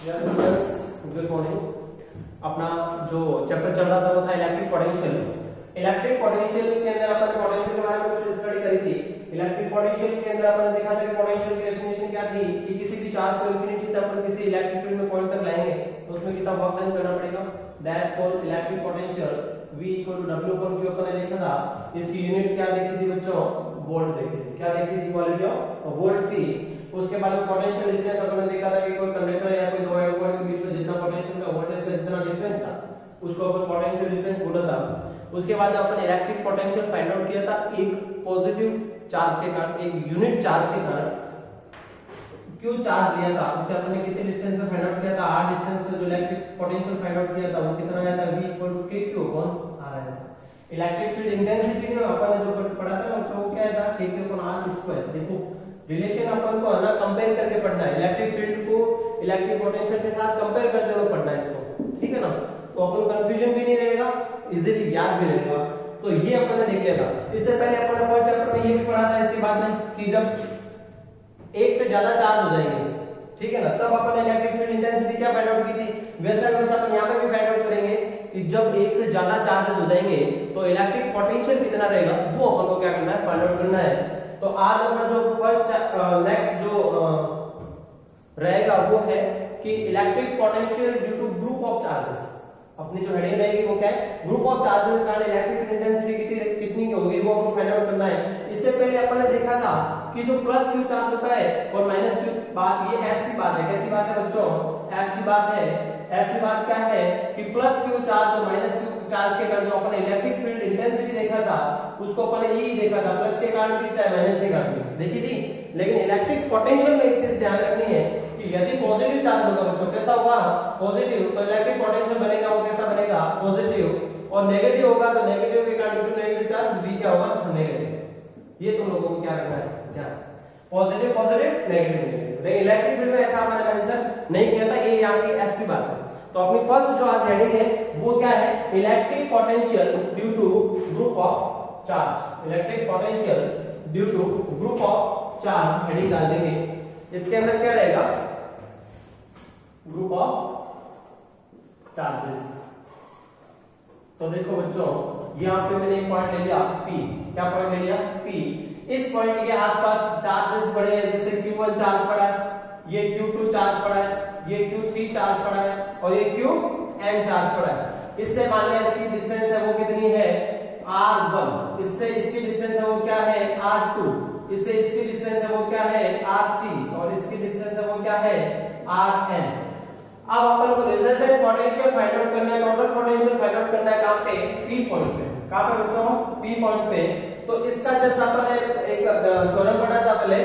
Yes students, good morning. अपना जो chapter चल रहा था वो था इलेक्ट्रिक पोटेंशियल। इलेक्ट्रिक पोटेंशियल के अंदर अपन ने पोटेंशियल के बारे में कुछ स्टडी करी थी। इलेक्ट्रिक पोटेंशियल के अंदर अपन ने देखा था कि पोटेंशियल की डेफिनेशन क्या थी कि किसी भी चार्ज को इंफिनिटी से अपन किसी इलेक्ट्रिक फील्ड में पॉइंट तक लाएंगे तो उसमें कितना वर्क डन करना पड़ेगा। That's called electric potential. V = W upon Q अपन ने देखा था। इसकी यूनिट क्या देखी थी बच्चों? वोल्ट देखी थी। क्या देखी थी? क्वालिटी ऑफ वोल्ट थी। उसके बाद में पोटेंशियल डिफरेंस अपन ने देखा था कि कोई कंडक्टर या कोई दो एलिमेंट के बीच में जितना पोटेंशियल का वोल्टेज का जितना डिफरेंस था उसको अपन पोटेंशियल डिफरेंस बोला था। उसके बाद अपन इलेक्ट्रिक पोटेंशियल फाइंड आउट किया था एक पॉजिटिव चार्ज के कारण, एक यूनिट चार्ज के कारण क्यू चार्ज लिया था। उसे अपन ने कितने डिस्टेंस पे फाइंड आउट किया था? r डिस्टेंस पे जो इलेक्ट्रिक पोटेंशियल फाइंड आउट किया था वो कितना आया था? V = kq r आया था। इलेक्ट्रिक फील्ड इंटेंसिटी में अपन ने जो पढ़ा था बच्चों वो क्या था? kq/r²। देखो रिलेशन अपन को ना कंपेयर करके पढ़ना है। इलेक्ट्रिक फील्ड को इलेक्ट्रिक पोटेंशियल के साथ कंपेयर करते हुए पढ़ना है इसको, ठीक है ना? तो अपन को कंफ्यूजन भी नहीं रहेगा, इजीली याद भी रहेगा। तो ये अपन ने देख लिया था। इससे पहले अपन ने फर्स्ट चैप्टर में ये भी पढ़ा था इसके बाद में कि जब एक से ज्यादा चार्ज हो जाएंगे, ठीक है ना, तब अपन ने इलेक्ट्रिक फील्ड इंटेंसिटी क्या फाइंड आउट की थी। वैसा वैसा अपन यहां पे भी फाइंड आउट करेंगे कि जब एक से ज्यादा चार्जेस हो जाएंगे तो इलेक्ट्रिक पोटेंशियल कितना रहेगा वो अपन को क्या करना है? फाइंड आउट करना है। तो आज अपना जो फर्स्ट नेक्स्ट जो रहेगा वो है कि electric potential due to group of charges. अपनी जो हेडिंग रहेगी वो क्या है? ग्रुप ऑफ चार्जेस के कारण इलेक्ट्रिक फील्ड इंटेंसिटी कितनी होगी वो आपको फाइंड आउट करना है। इससे पहले अपन ने देखा था कि जो प्लस क्यू चार्ज होता है और माइनस क्यू बात, ये एस की बात है। कैसी बात है बच्चों? एस की बात है। एस की बात क्या है कि प्लस क्यू चार्ज और माइनस क्यू चार्ज के कारण जो अपन इलेक्ट्रिक फील्ड इंटेंसिटी देखा था उसको अपन ने ई देखा था, प्लस के कारण भी चाहे माइनस के कारण भी देखी थी। लेकिन इलेक्ट्रिक पोटेंशियल में एक चीज ध्यान रखनी है कि यदि पॉजिटिव चार्ज होगा बच्चों, कैसा होगा? पॉजिटिव, तो इलेक्ट्रिक पोटेंशियल बनेगा वो कैसा बनेगा? पॉजिटिव। और नेगेटिव होगा तो नेगेटिव के कारण ड्यू टू नेगेटिव चार्ज भी क्या होगा? नेगेटिव। ये तुम लोगों को क्या करना है? क्या पॉजिटिव पॉजिटिव नेगेटिव नेगेटिव। लेकिन इलेक्ट्रिक फील्ड में ऐसा मैंने मेंशन नहीं किया था, ये यहाँ की एस की बात है। तो अपनी फर्स्ट जो आज हेडिंग है वो क्या है? Electric potential due to group of charge. Electric potential due to group of charge heading डाल देंगे। इसके अंदर क्या रहेगा? Group of charges. तो देखो बच्चों यहां पे मैंने एक पॉइंट ले लिया P। क्या पॉइंट ले लिया? P। इस पॉइंट के आसपास चार्जेस पड़े हैं, जैसे Q1 चार्ज पड़ा है, ये Q2 चार्ज पड़ा है, ये Q3 चार्ज पड़ा है और ये Qn चार्ज पड़ा है। इससे मान लिया इसकी डिस्टेंस है वो कितनी है? R1। इससे इसकी डिस्टेंस है वो क्या है? R2। इससे इसकी डिस्टेंस है वो क्या है? R3। और इसकी डिस्टेंस है वो क्या है? Rn। अब अपन को रिजल्टेंट पोटेंशियल फाइंड आउट करना है, टोटल पोटेंशियल फाइंड आउट करना है कहां पे? P पॉइंट पे। कहां पे बच्चों? P पॉइंट पे। तो इसका जस्ट अपन ने एक थ्योरम पढ़ा था पहले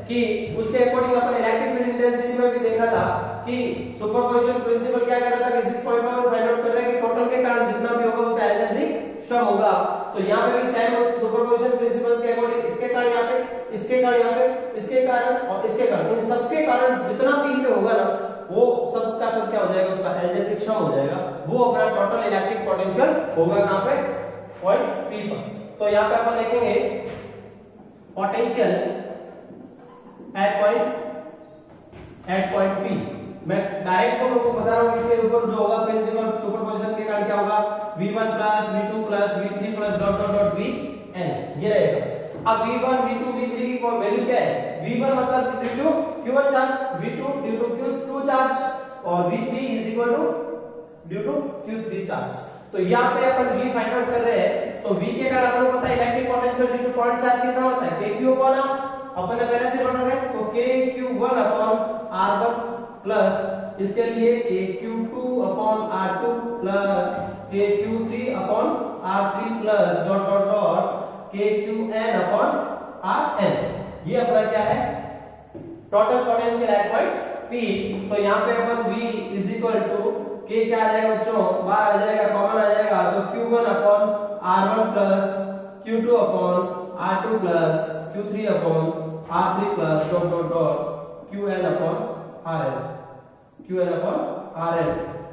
कि उसके अकॉर्डिंग अपन इलेक्ट्रिक फील्ड इंटेंसिटी में भी देखा था कि सुपरपोजिशन प्रिंसिपल क्या कर रहा था कि जिस पॉइंट पर हम फाइंड आउट कर रहे हैं कि टोटल के कारण जितना भी होगा उसका अलजेब्रिक सम होगा। तो यहां पे भी सेम सुपरपोजिशन प्रिंसिपल के अकॉर्डिंग इसके कारण यहां पे, इसके कारण यहां पे, इसके कारण और इसके कारण, इन सबके कारण जितना P पे होगा ना वो सब का सब क्या हो जाएगा? उसका अलजेब्रिक सम हो जाएगा। वो अपना टोटल इलेक्ट्रिक पोटेंशियल होगा कहां पे? पॉइंट P पर। तो यहां पे अपन लिखेंगे पोटेंशियल एट पॉइंट P। मैं डायरेक्ट तुम लोगों को बता रहा हूं कि इसके ऊपर जो होगा प्रिंसिपल सुपरपोजिशन के कारण क्या होगा? V1 V2 V3 dot dot dot Vn ये रहेगा। अब V1 V2 V3 की वैल्यू क्या है? V1 मतलब due to Q1 charge, V2 due to Q2 charge और V3 is equal to due to Q3 charge. तो यहाँ पे अपन V फाइंड आउट कर रहे हैं तो V के कारण अपन को पता है electric potential due two point charge कितना होता है? kq अपॉन अपन ने पहले से पढ़ा है तो kq1 अपॉन r1 प्लस इसके लिए kq2 upon r2 plus kq3 upon r3 plus dot dot dot kqn upon rn। ये अपना क्या है? Total potential at point P। तो यहाँ पे अपन V is equal to K क्या आ जाएगा बच्चों? बाहर आ जाएगा, कॉमन आ जाएगा तो Q1 upon R1 plus Q2 upon R2 plus Q3 upon R3 plus dot dot dot Qn upon Rn। Qn upon Rn।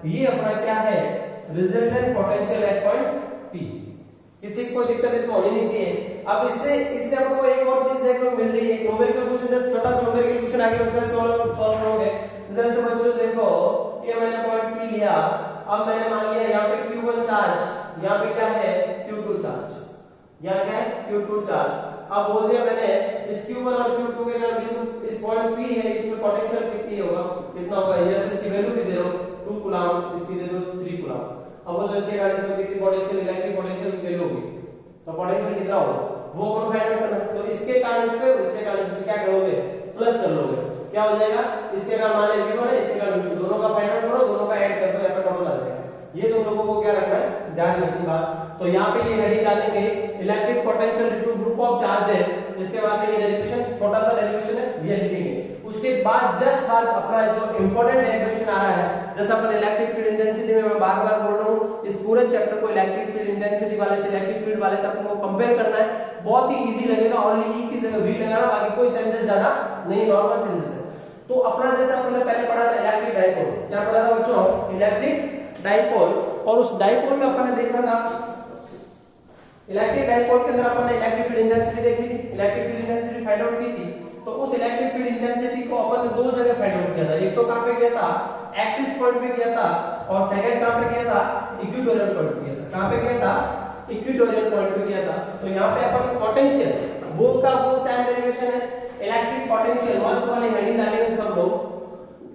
ये अपना क्या है? Resultant potential at point P। किसी को कोई दिक्कत इसमें होनी नहीं चाहिए। अब इससे हमको एक और चीज देखने को मिल रही है, न्यूमेरिकल क्वेश्चन, जैसे छोटा सा न्यूमेरिकल क्वेश्चन आगे उसमें सॉल्व करोगे। जैसे बच्चों देखो, ये मैंने पॉइंट P लिया, अब मैंने मान लिया यहाँ पे Q1 चार्ज, यहाँ पे क्या है Q2 चार्ज, यहाँ क्या है Q2 चार्ज। अब बोल दिया मैंने इस Q1 और Q2 के बिंदु इस पॉइंट P है, इसमें पोटेंशियल कितनी होगा, कितना होगा, जैसे इसकी वैल्यू भी दे रहा हूं 2 कूलम, इसकी दे दो 3 कूलम। अब वो तो इसके कारण इसमें कितनी पोटेंशियल, इलेक्ट्रिक पोटेंशियल की वैल्यू होगी, तो पोटेंशियल कितना होगा वो अपन फाइंड आउट करना है। तो इसके कारण इस पे, इसके कारण इस पे क्या करोगे, प्लस कर लोगे, क्या हो जाएगा, इसके कारण मान लीजिए V1 है, इसके कारण V2, दोनों का फाइंड आउट करो, दोनों का ऐड कर दो, यहाँ पे टोटल आ जाएगा। ये तुम लोगों को क्या रखना है, ध्यान रखनी बात। तो यहाँ पे ये हेडिंग डालेंगे electric potential due to group of charges, इसके बाद में ये डेरिवेशन, छोटा सा डेरिवेशन है ये लिखेंगे। उसके बाद जस्ट बाद अपना जो इंपॉर्टेंट डेरिवेशन आ रहा है, जैसे अपन इलेक्ट्रिक फील्ड इंटेंसिटी में मैं बार-बार बोल रहा हूं, इस पूरे चैप्टर को इलेक्ट्रिक फील्ड इंटेंसिटी वाले से, इलेक्ट्रिक फील्ड वाले से अपन को कंपेयर करना है। बहुत ही इजी लगेगा, ओनली ई की जगह वी लगाना, बाकी कोई चेंजेस ज्यादा नहीं, नॉर्मल चेंजेस है। तो अपना जैसा अपन ने पहले पढ़ा था इलेक्ट्रिक डाइपोल, क्या पढ़ा था बच्चों, इलेक्ट्रिक डाइपोल, और उस डाइपोल में अपन ने देखा था इलेक्ट्रिक डाइपोल के अंदर अपन ने इलेक्ट्रिक फील्ड इंटेंसिटी देखी थी, electric field intensity find out की थी। तो उस इलेक्ट्रिक फील्ड इंटेंसिटी को अपन ने दो जगह फाइंड आउट किया था, एक तो कहां पे किया था, एक्सिस पॉइंट पे किया था, और सेकंड कहां पे किया था, इक्वेटोरियल पॉइंट पे किया था। कहां पे किया था, इक्वेटोरियल पॉइंट पे किया था। तो यहाँ पे अपन पोटेंशियल वो का वो सेम डेरिवेशन है, इलेक्ट्रिक पोटेंशियल, मस्त वाली हेडिंग डालेंगे सब लोग,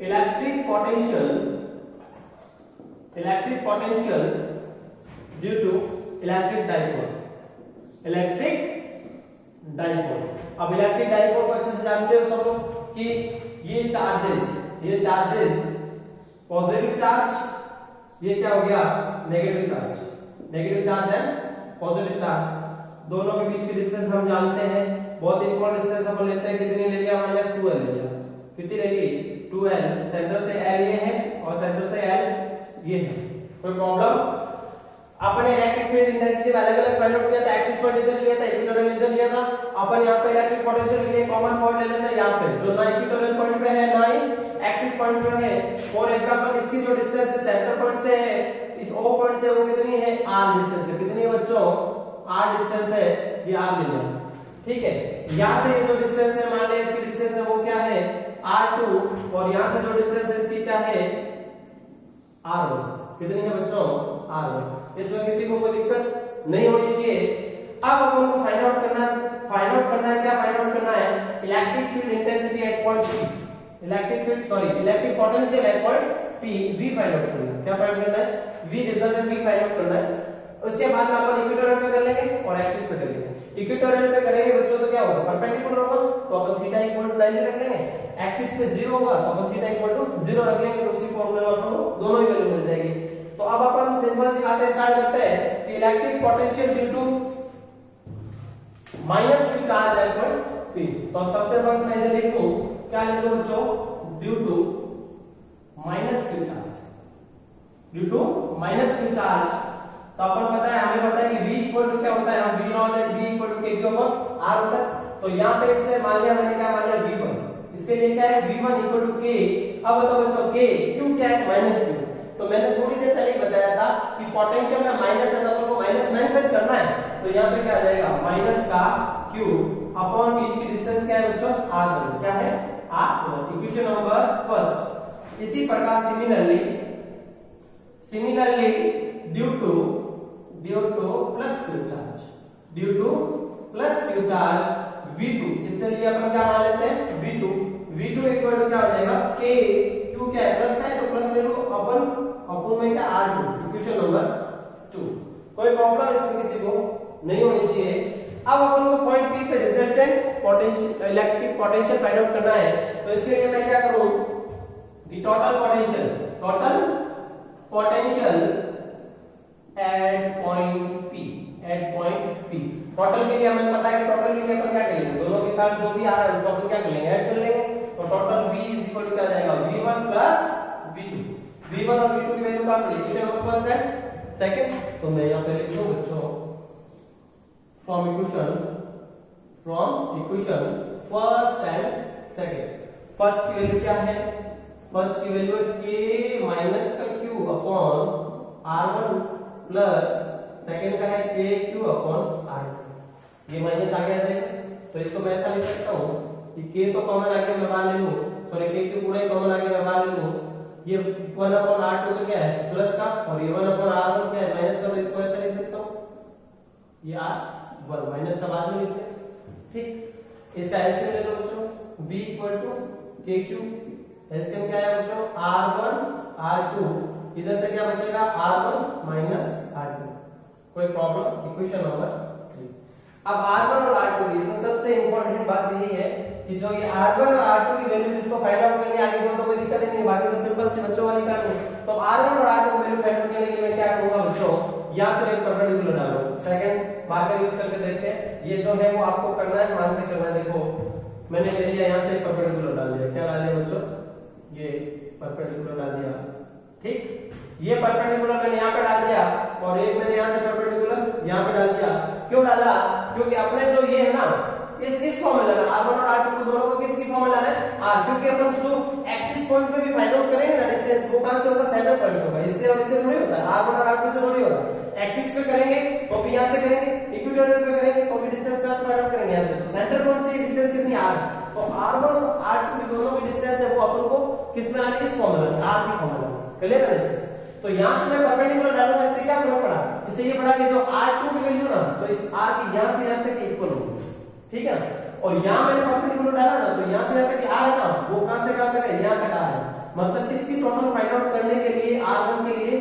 electric potential due to electric dipole, electric dipole. अब इलेक्ट्रिक डाइपोल को अच्छे से जानते हो सब लोग कि ये चार्जेस पॉजिटिव चार्ज, ये क्या हो गया नेगेटिव चार्ज है, पॉजिटिव चार्ज, दोनों के बीच की डिस्टेंस हम जानते हैं, बहुत ही स्मॉल डिस्टेंस अपन लेते हैं, कितनी ले लिया, मान लिया 2l ले लिया, कितनी ले ली 2l, सेंटर से l ये है और सेंटर से l ये है, कोई प्रॉब्लम। अपन इलेक्ट्रिक फील्ड इंटेंसिटी अलग अलग फाइंड आउट किया था, एक्सिस पॉइंट इधर लिया था, इक्वेटोरियल इधर लिया था। अपन यहां पे इलेक्ट्रिक पोटेंशियल के लिए कॉमन पॉइंट ले लेते हैं, यहां पे जो ना इक्वेटोरियल पॉइंट पे है ना ही एक्सिस पॉइंट पे है। फॉर एग्जांपल इसकी जो डिस्टेंस है सेंटर पॉइंट से है, इस O पॉइंट से वो कितनी है, r डिस्टेंस है, कितनी है बच्चों, r डिस्टेंस है, ये r ले लिया, ठीक है। यहां से ये जो डिस्टेंस है, मान ले इसकी डिस्टेंस है वो क्या है r2, और यहां से जो डिस्टेंस है इसकी क्या है r1, कितनी है बच्चों r1। इसमें किसी को कोई दिक्कत नहीं होनी चाहिए। अब अपन को फाइंड आउट करना है, क्या फाइंड आउट करना है, electric field intensity at point P, electric potential at point P, V find out करना है। क्या फाइंड करना है, V रिजल्ट में V फाइंड आउट करना है। उसके बाद में अपन इक्वेटोरियल पे कर लेंगे और एक्सिस पे कर लेंगे। इक्वेटोरियल पे करेंगे बच्चों तो क्या होगा, परपेंडिकुलर होगा, तो अपन थीटा इक्वल टू 90 रख लेंगे। एक्सिस पे 0 होगा तो अपन थीटा इक्वल टू 0 रख लेंगे, तो उसी फॉर्मूले में अपन को दोनों ही वैल्यू मिल जाएगी। तो अब अपन सिंपल सी बातें स्टार्ट करते हैं कि electric potential due to minus q charge at point P। तो सबसे फर्स्ट मैं इधर लिख दूं, क्या लिख दूं बच्चों, due to minus q charge. तो अपन पता है, हमें पता है कि v इक्वल टू क्या होता है, हम v not that v equal to k / r होता है। तो यहां पे इससे मान लिया मैंने, क्या मान लिया v1, इसके लिए क्या है v1 इक्वल टू k। अब बताओ बच्चों k क्यों क्या है, माइनस q। तो मैंने थोड़ी देर पहले ही बताया था कि पोटेंशियल में माइनस है तो अपन को माइनस मेंशन करना है। तो यहाँ पे क्या आ जाएगा, माइनस का q अपॉन बीच की डिस्टेंस क्या है बच्चों, r1, क्या है r1, इक्वेशन नंबर फर्स्ट। इसी प्रकार similarly due two plus q charge v2, इससे लिए अपन क्या मान लेते हैं v2 इक्वल टू क्या हो जाएगा k, q क्या है प्लस का है तो प्लस ले लो, अपन में क्या r2, इक्वेशन नंबर 2। कोई प्रॉब्लम इसमें किसी को नहीं होनी चाहिए। अब अपन को पॉइंट P पे resultant potential, electric potential find out करना है। तो इसके लिए मैं क्या करूं कि total potential at point P, total के लिए हमें पता है कि टोटल के लिए अपन क्या करेंगे, दोनों के साथ जो भी आ रहा है उसको अपन क्या कर लेंगे, ऐड कर लेंगे। तो total V is equal to क्या जाएगा, V1 प्लस V2, V1 और V2 की वैल्यू का इक्वेशन नंबर फर्स्ट है। सेकंड तो मैं यहां पे लिख दूं बच्चों, from equation first and second. First की वैल्यू क्या है, फर्स्ट की वैल्यू है k माइनस का q upon r1 plus second का है k q अपॉन r2। ये माइनस आगे आ जाएगा, तो इसको मैं ऐसा लिख सकता हूँ कि k तो कॉमन आगे मैं बाहर ले लूँ, सॉरी k के पूरे कॉमन आगे मैं बाहर ले लूँ, ये 1/r2 का क्या है प्लस का, और ये 1/r1 क्या है माइनस का, तो इसको ऐसा लिख सकता हूँ, ये r1 माइनस का बाद में लिखते हैं। ठीक, इसका एलसीएम ले लो बच्चों, v = kq, एलसीएम क्या है बच्चों r1 r2, इधर से क्या बचेगा r1 - r2। कोई प्रॉब्लम? Equation number 3। अब r1 और r2 की इसमें सबसे इंपॉर्टेंट बात यही है कि जो ये r1 और r2 की वैल्यूज इसको फाइंड आउट करने आगे जो तो कोई दिक्कत ही नहीं, बाकी तो सिंपल से बच्चों वाली काम है। तो r1 और r2 की वैल्यू फाइंड आउट करने के लिए मैं क्या करूंगा बच्चों, यहां से एक परपेंडिकुलर डालूंगा, सेकंड मार्कर यूज करके देखते हैं। ये जो है वो आपको करना है, मान के चलना है। देखो मैंने ले लिया यहां से परपेंडिकुलर डाल दिया, क्या डाल दिया बच्चों, ये परपेंडिकुलर डाल दिया। ठीक, ये परपेंडिकुलर मैंने यहाँ पे डाल दिया और एक मैंने यहाँ से परपेंडिकुलर यहाँ पे डाल दिया। क्यों डाला? क्योंकि अपने जो ये है ना इस फॉर्म में लाना, r1 और r2 को दोनों को किसकी फॉर्म में लाना है, r, क्योंकि अपन जो एक्सिस पॉइंट पे भी फाइंड आउट करेंगे ना डिस्टेंस, वो कहां से होगा, सेंटर पॉइंट से होगा। इससे और इससे थोड़ी होता है, r1 और r2 से थोड़ी होगा। एक्सिस पे करेंगे तो भी यहां से करेंगे, इक्वेटोरियल पे करेंगे तो भी डिस्टेंस कहां से फाइंड आउट करेंगे, यहां से। तो सेंटर पॉइंट से डिस्टेंस कितनी r, तो r1 और r2 की दोनों की डिस्टेंस है वो अपन को किस में लानी है, इस फॉर्म में लानी है, r की फॉर्म में लानी है। क्लियर है ना चीज? तो यहां से मैं परपेंडिकुलर डालूंगा, इससे क्या फर्क पड़ा, इससे ये पड़ा कि जो r2 की वैल्यू ना तो इस r की यहां से यहां तक इक्वल होगी। ठीक है ना? और यहां मैंने परपेंडिकुलर डाला ना तो यहां से यहां तक r है ना वो कहां से कहां तक है, यहां तक r है। मतलब इसकी टोटल फाइंड आउट करने के लिए r1 के लिए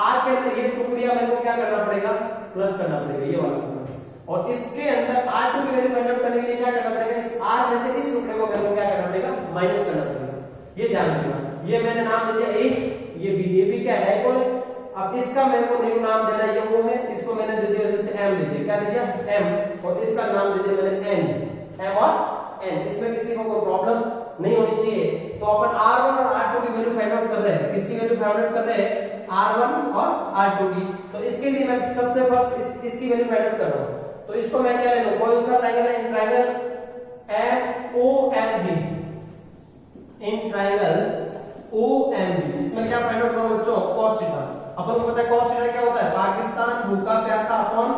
r के अंदर ये टुकड़िया मेरे को क्या करना पड़ेगा, प्लस करना पड़ेगा, ये वाला टुकड़ा। और इसके अंदर r2 की वैल्यू फाइंड आउट करने के लिए क्या करना पड़ेगा, इस r में से इस टुकड़े को मेरे को क्या करना पड़ेगा, माइनस करना पड़ेगा। ये ध्यान रखना। ये मैंने नाम दे दिया a, ये b, ये b क्या है, डायपोल है। अब इसका मेरे को न्यू नाम देना, ये o है, इसको मैंने दे दिया जैसे m दे दिया, क्या दे दिया m, और इसका नाम दे दिया मैंने n, m और n। इसमें किसी को कोई प्रॉब्लम नहीं होनी चाहिए। तो अपन r1 और r2 की वैल्यू फाइंड आउट कर रहे हैं, किसकी वैल्यू फाइंड आउट कर रहे हैं, r1 और r2 की। तो इसके लिए मैं सबसे फर्स्ट इसकी वैल्यू फाइंड आउट कर रहा हूं। तो इसको मैं क्या ले लूं, कौन सा ट्रायंगल है, in triangle OMB, in triangle OMB। इसमें क्या फाइंड आउट करो बच्चों, cos थीटा। अपन को पता है cos थीटा क्या होता है, पाकिस्तान भूखा प्यासा अपॉन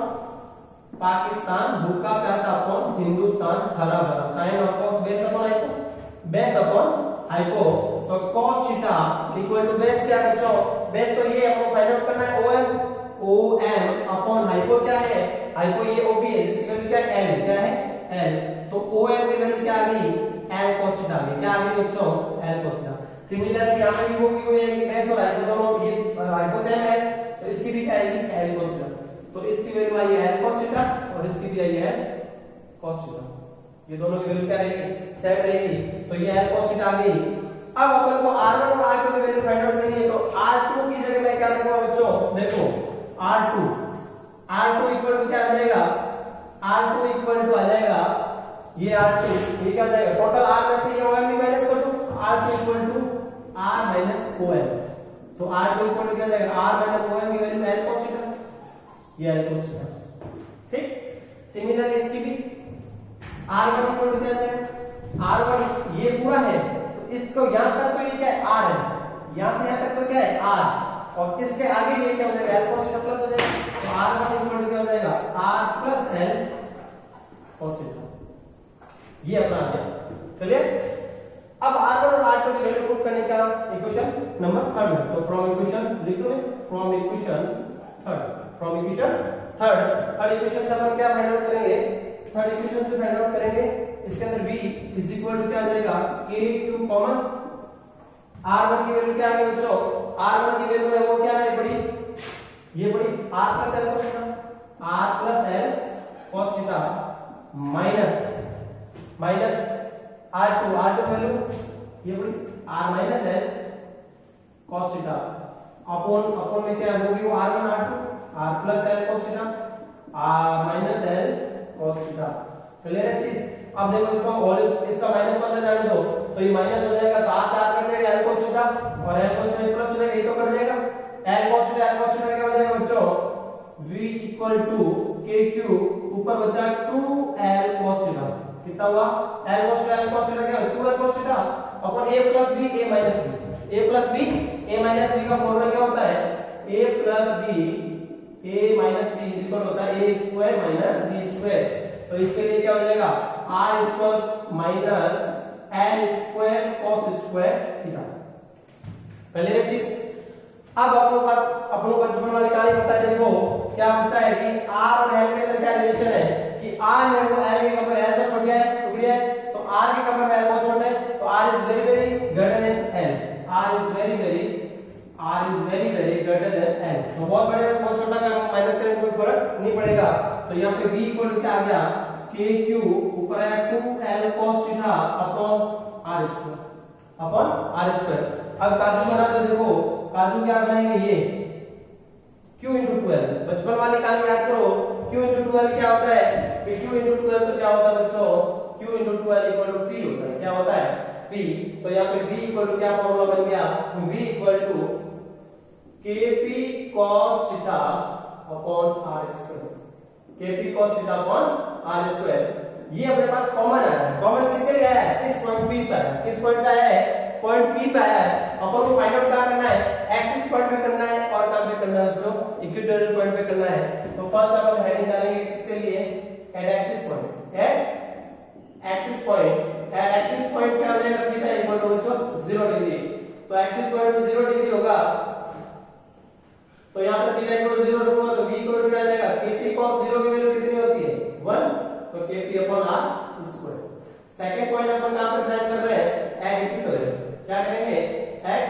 पाकिस्तान भूखा प्यासा अपॉन हिंदुस्तान हरा भरा, साइन और cos base upon hypo, base upon hypo. तो cos theta equal to base क्या बच्चों, बेस तो ये आपको फाइंड आउट करना है OM अपॉन हाइपो क्या है, हाइपो ये OB है जिसकी वैल्यू क्या है L, क्या है L। तो OM की वैल्यू क्या आ गई, L cos थीटा आ गई, क्या आ गई बच्चों, L cos थीटा। सिमिलरली यहां पे भी वो की है कि बेस और हाइपो दोनों ये हाइपो सेम है, तो इसकी भी क्या आएगी L cos थीटा। तो इसकी वैल्यू आई है L cos थीटा और इसकी भी आई है cos थीटा, ये दोनों की वैल्यू क्या रहेगी, सेम रहेगी। तो ये L cos थीटा आ गई। अब अपन को r1 और r2 की वैल्यू फाइंड आउट करनी है, तो r2 की जगह मैं क्या रखूंगा बच्चों, देखो r2 इक्वल टू क्या आ जाएगा, r2 इक्वल टू आ जाएगा ये r2, ये क्या आ जाएगा, टोटल r में से ये OM माइनस कर दो, r2 equal to r minus OM। तो r2 इक्वल टू क्या आ जाएगा, r माइनस OM की वैल्यू L cos थीटा, ये L cos थीटा। ठीक, सिमिलरली इसकी भी r1 इक्वल टू क्या आ जाएगा, r1 ये पूरा है तो इसको यहां तक तो ये क्या है r है, यहां से यहां तक तो क्या है r, और इसके आगे ये क्या हो जाएगा L cos थीटा प्लस हो जाएगा। तो r1 इक्वल टू क्या हो जाएगा, r plus L cos theta, ये अपना आ गया। चलिए अब r1 और r2 की वैल्यू पुट करने का इक्वेशन नंबर 3 में, तो फ्रॉम इक्वेशन लिख दो, फ्रॉम इक्वेशन थर्ड इक्वेशन से अपन क्या फाइंड आउट करेंगे, थर्ड इक्वेशन से फाइंड आउट करेंगे, इसके अंदर v इज इक्वल टू क्या आ जाएगा, k क्यूब कॉमन, r1 की वैल्यू क्या आ गई बच्चों, r1 की वैल्यू है वो क्या है बड़ी, ये बड़ी r plus l cos theta, r plus l cos theta minus r2 value ये बड़ी r minus l cos theta upon में क्या होगी वो r1 r2 r plus l cos theta r minus l cos theta. Clear है चीज? अब देखो इसको और इसका माइनस वाला जाने दो, तो ये माइनस हो जाएगा तो r से r कट जाएगा, l cos थीटा और l cos थीटा प्लस हो जाएगा, ये तो कट जाएगा, l cos थीटा क्या हो जाएगा बच्चों, v equal to k cube ऊपर बचा 2l cos थीटा, कितना हुआ l cos थीटा क्या है 2l cos theta upon a plus b a minus b, a plus b a minus b का फॉर्मूला क्या होता है, a plus b a minus b is equal होता है a square minus b square. तो इसके लिए क्या हो जाएगा r square minus l square cos square theta. पहले चीज अब अपनों बचपन वाली कहानी पता है। देखो क्या होता है कि r और l के अंदर क्या रिलेशन है कि r है वो l के कंपेयर l तो छोटा है टुकड़ी है, तो r के कंपेयर में l बहुत छोटा है, तो r is very very greater than l। r is very very greater than l। तो बहुत बड़े में बहुत छोटा का माइनस करेंगे कोई फर्क नहीं पड़ेगा। तो यहाँ पे v इक्वल टू क्या आ गया kq ऊपर आया 2l cos theta upon r square. अब काजू बना तो देखो काजू क्या बनाएंगे ये q into 12। बचपन वाली कहानी याद करो q into 12 क्या होता है कि q into 12 तो क्या होता है बच्चों q into 12 equal to p होता है। क्या होता है p। तो यहाँ पे v इक्वल टू क्या फॉर्मूला बन गया v equal to kp cos theta upon r square. kp cos theta upon r square ये अपने पास कॉमन आया है। कॉमन किसके लिए आया है इस पॉइंट p पर। किस पॉइंट पे आया है पॉइंट p पे आया है। अपन को फाइंड आउट क्या करना है एक्सिस पॉइंट पे करना है और कहां पे करना है जो इक्वेटोरियल पॉइंट पे करना है। तो फर्स्ट अपन हेडिंग डालेंगे किसके लिए at axis point. At axis point क्या हो जाएगा थीटा इक्वल टू बच्चों 0 डिग्री। तो एक्सिस पॉइंट पे 0 डिग्री होगा तो यहां पर थीटा इक्वल टू 0 होगा तो v इक्वल टू क्या आ जाएगा kp cos 0 की वैल्यू कितनी होती है 1 तो kp upon r square. Second point अपन कहां पर फाइंड कर रहे हैं एट इक्वेटोरियल। क्या करेंगे एट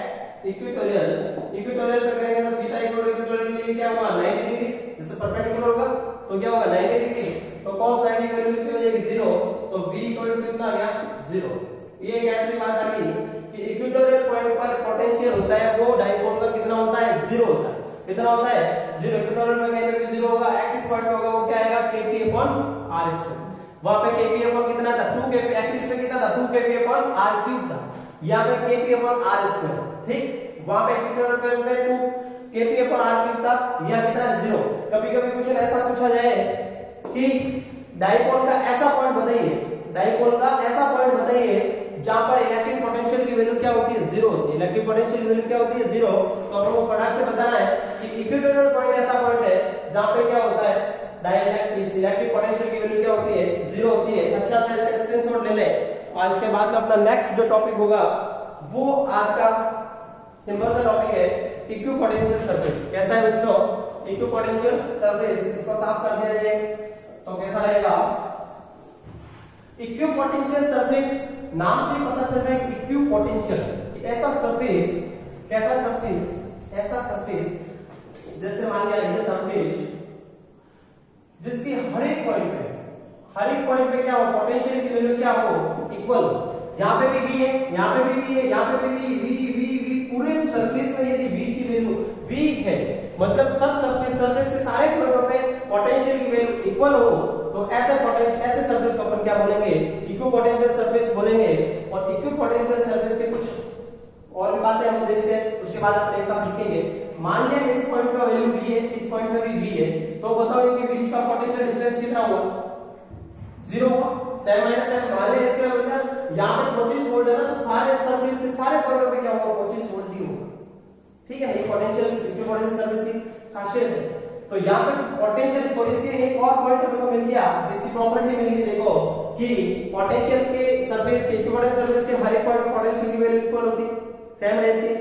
इक्वेटोरियल पे करेंगे तो थीटा इक्वल टू इक्वेटोरियल के लिए क्या होगा 90 डिग्री। जैसे परपेंडिकुलर होगा तो क्या होगा 90 डिग्री। तो cos 90 की वैल्यू कितनी हो जाएगी 0। तो v इक्वल टू कितना आ गया 0। ये एक ऐसी बात आ गई कि इक्वेटोरियल पॉइंट पर पोटेंशियल होता है वो डाइपोल का कितना होता है 0 होता है। कितना होता है 0। इक्वेटोरियल में कहीं पे भी 0 होगा। एक्सिस पॉइंट पे होगा वो क्या आएगा kp अपॉन r स्क्वायर। वहां पे kp अपॉन कितना था 2 kp। एक्सिस पे कितना था 2 kp अपॉन r क्यूब था। यहां पे kp अपॉन r स्क्वायर। ठीक वहां पे इक्वेटोरियल पे 2 kp अपॉन r क्यूब था। यहां कितना है 0। कभी-कभी क्वेश्चन ऐसा पूछा जाए कि डाइपोल का ऐसा पॉइंट बताइए जहां पर इलेक्ट्रिक पोटेंशियल की वैल्यू क्या होती है 0 होती है। इलेक्ट्रिक पोटेंशियल की वैल्यू क्या होती है 0। तो अपन को फटाक से बताना है कि इक्वेटोरियल पॉइंट ऐसा पॉइंट है जहां पे क्या होता है डाइलेक्ट्रिक इलेक्ट्रिक पोटेंशियल की वैल्यू क्या होती है 0 होती है। अच्छा से इसका स्क्रीनशॉट ले ले और इसके बाद में अपना नेक्स्ट जो टॉपिक होगा वो आज का सिंपल सा टॉपिक है इक्विपोटेंशियल सरफेस। कैसा है बच्चों इक्विपोटेंशियल सरफेस। इसको साफ कर दिया जाए तो कैसा रहेगा इक्विपोटेंशियल सरफेस। नाम से पता चल रहा है इक्विपोटेंशियल ऐसा सरफेस। कैसा सरफेस ऐसा सरफेस जैसे मान लिया ये सरफेस जिसकी हर एक पॉइंट पे क्या हो पोटेंशियल की वैल्यू क्या हो इक्वल। यहां पे भी v है यहां पे भी v है यहां पे भी v पूरे सरफेस में यदि v की वैल्यू v है मतलब सब सरफेस के सारे पॉइंटों पे पोटेंशियल की वैल्यू इक्वल हो तो ऐसे सरफेस को अपन क्या बोलेंगे इक्विपोटेंशियल सरफेस बोलेंगे। और इक्विपोटेंशियल सरफेस के कुछ और भी बातें हम देखते हैं उसके बाद अपन एक साथ लिखेंगे। मान लिया इस पॉइंट पे वैल्यू v है इस पॉइंट पे भी v है तो बताओ इनके बीच का पोटेंशियल डिफरेंस कितना हुआ 0 हुआ। सेम माइनस सेम मान लिया इसके मतलब यहां पे 25 वोल्ट है ना तो सारे सरफेस के सारे पॉइंटों पे क्या होगा 25 वोल्ट ही होगा। ठीक है ना ये पोटेंशियल इक्विपोटेंशियल सरफेस की खासियत है। तो यहाँ पे पोटेंशियल तो इसके एक और पॉइंट अपने को मिल गया इसकी प्रॉपर्टी मिल गई देखो कि पोटेंशियल के सरफेस के इक्विपोटेंशियल सरफेस के हर एक पॉइंट पर पोटेंशियल की वैल्यू इक्वल होती सेम रहती है।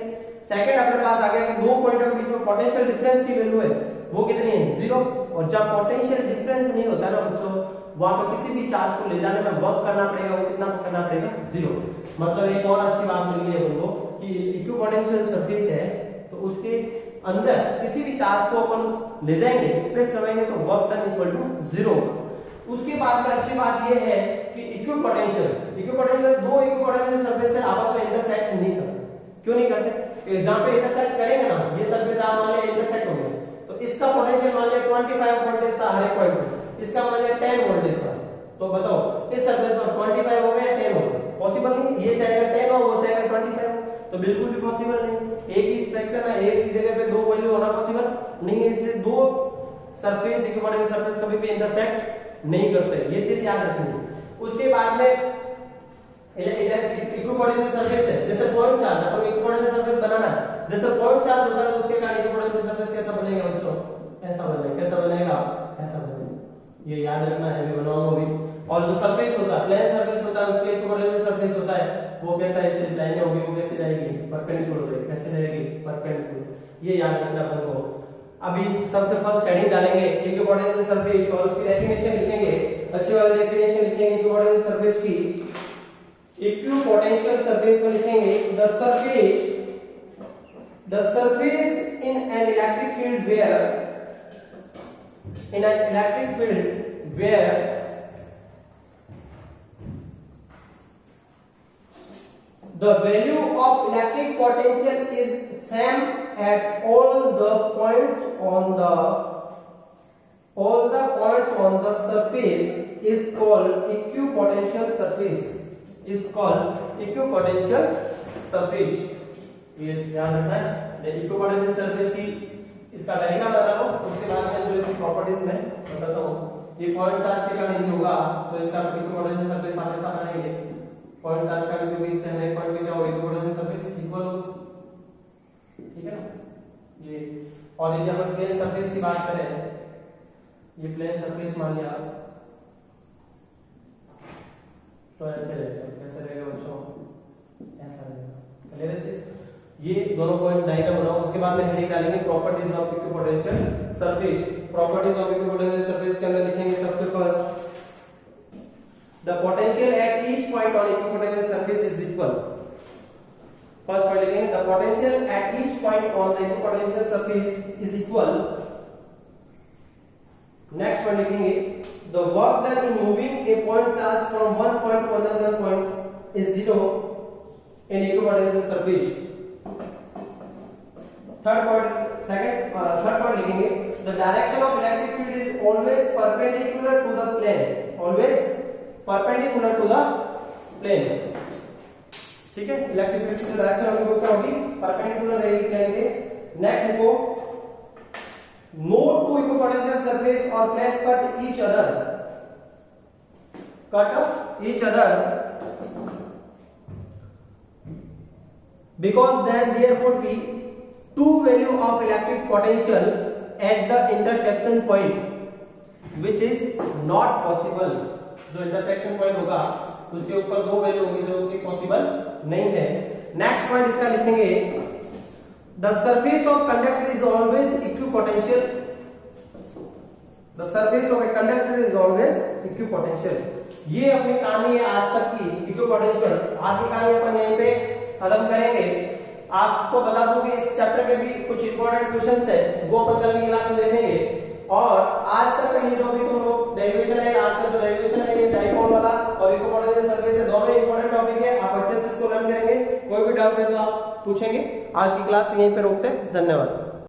सेकंड अपने पास आ गया कि दो पॉइंटों के बीच में पोटेंशियल डिफरेंस की वैल्यू है वो कितनी है 0। और जब पोटेंशियल डिफरेंस नहीं होता ना बच्चों वहां पे किसी भी चार्ज को ले जाने में वर्क करना पड़ेगा वो कितना करना पड़ेगा 0। मतलब एक और अच्छी बात मिल गई है हमको कि इक्विपोटेंशियल सरफेस है तो उसके अंदर किसी भी चार्ज को अपन ले जाएंगे एक्सप्रेस करवाएंगे तो वर्क डन इक्वल टू 0। उसके बाद में अच्छी बात यह है कि इक्विपोटेंशियल दो इक्विपोटेंशियल सरफेस से आपस में इंटरसेक्ट नहीं करते। क्यों नहीं करते जहां पे इंटरसेक्ट करेंगे ना ये सरफेस आप मान लिया इंटरसेक्ट हो गया तो इसका पोटेंशियल मान लिया 25 वोल्टेज था हर एक पॉइंट पे इसका मान लिया 10 वोल्टेज था तो बताओ इस सरफेस पर 25 हो गया 10 हो गया पॉसिबल नहीं। ये चाहेगा 10 हो वो चाहेगा 25 हो तो बिल्कुल भी पॉसिबल नहीं। एक ही सेक्शन है एक ही जगह पे दो वैल्यू होना पॉसिबल नहीं है इसलिए दो सरफेस इक्विपोटेंशियल सरफेस कभी भी इंटरसेक्ट नहीं करते ये चीज याद रखनी है। उसके बाद में इक्विपोटेंशियल सरफेस है जैसे पॉइंट चार्ज अपन इक्विपोटेंशियल सरफेस बनाना है जैसे पॉइंट चार्ज होता है तो उसके कारण इक्विपोटेंशियल सरफेस कैसा बनेगा बच्चों ऐसा बनेगा। कैसा बनेगा ऐसा बनेगा। ये याद रखना है, अभी बनाऊंगा भी। और जो सरफेस होता है, प्लेन सरफेस होता है, उसके इक्विपोटेंशियल सरफेस होता है, वो कैसा है, इस लाइन होगी, वो कैसी रहेगी, परपेंडिकुलर रहेगी। कैसे रहेगी, परपेंडिकुलर। ये याद रखना अपन को। अभी सबसे फर्स्ट हेडिंग डालेंगे इक्विपोटेंशियल सरफेस और उसकी डेफिनेशन लिखेंगे, अच्छी वाली डेफिनेशन लिखेंगे इक्विपोटेंशियल सरफेस की। इक्विपोटेंशियल सरफेस में लिखेंगे the surface in an electric field where the value of electric potential is same at all the points on the surface is called equipotential surface. ये ध्यान रखना है। इक्विपोटेंशियल सरफेस की इसका diagram बना लो, उसके बाद मैं जो इसकी प्रॉपर्टीज में बताता हूँ। ये पॉइंट चार्ज के कारण नहीं होगा, तो इसका इक्विपोटेंशियल सरफेस आप ऐसा बनाएंगे, पॉइंट चार्ज का क्योंकि इसका एक पॉइंट पे क्या होगा, इक्विपोटेंशियल सरफेस इक्वल हो, ठीक है ना ये। और यदि अपन प्लेन सरफेस की बात करें, ये प्लेन सरफेस मान लिया, तो ऐसे रहेगा। कैसे रहेगा बच्चों, ऐसा रहेगा। क्लियर है चीज। ये दोनों पॉइंट डायग्राम बनाओ, उसके बाद में हेडिंग डालेंगे properties of equipotential surface. Properties of equipotential surface के अंदर लिखेंगे सबसे first the potential at each point on equipotential surface is equal. First point लिखेंगे the potential at each point on the equipotential surface is equal. Next point लिखेंगे the work done in moving a point charge from one point to another point is zero in equipotential surface. Third point लिखेंगे the direction of electric field is always perpendicular to the plane, always perpendicular to the plane, ठीक है। Electric field की direction होगी वो क्या होगी, perpendicular रहेगी plane के। नेक्स्ट लिखो नो टू इक्विपोटेंशियल सरफेस और plane cut each other because then there would be two value of electric potential at the intersection point which is not possible। जो इंटरसेक्शन पॉइंट होगा उसके ऊपर दो value होगी जो कि पॉसिबल नहीं है। नेक्स्ट पॉइंट इसका लिखेंगे the surface of conductor is always equipotential. The surface of a conductor is always equipotential. ये अपनी कहानी है आज तक की इक्विपोटेंशियल। आज की कहानी अपन यहीं पे खत्म करेंगे। आपको बता दूं कि इस चैप्टर के भी कुछ इंपॉर्टेंट क्वेश्चंस है, वो अपन कल की क्लास में देखेंगे। और आज तक का ये जो भी तुम लोग डेरिवेशन है, आज का जो डेरिवेशन है ये डाइपोल वाला और इक्विपोटेंशियल सरफेस है, दोनों इंपॉर्टेंट टॉपिक है। आप अच्छे से इसको लर्न करेंगे। कोई भी डाउट है तो आप पूछेंगे। आज की क्लास यहीं पे रोकते हैं। धन्यवाद।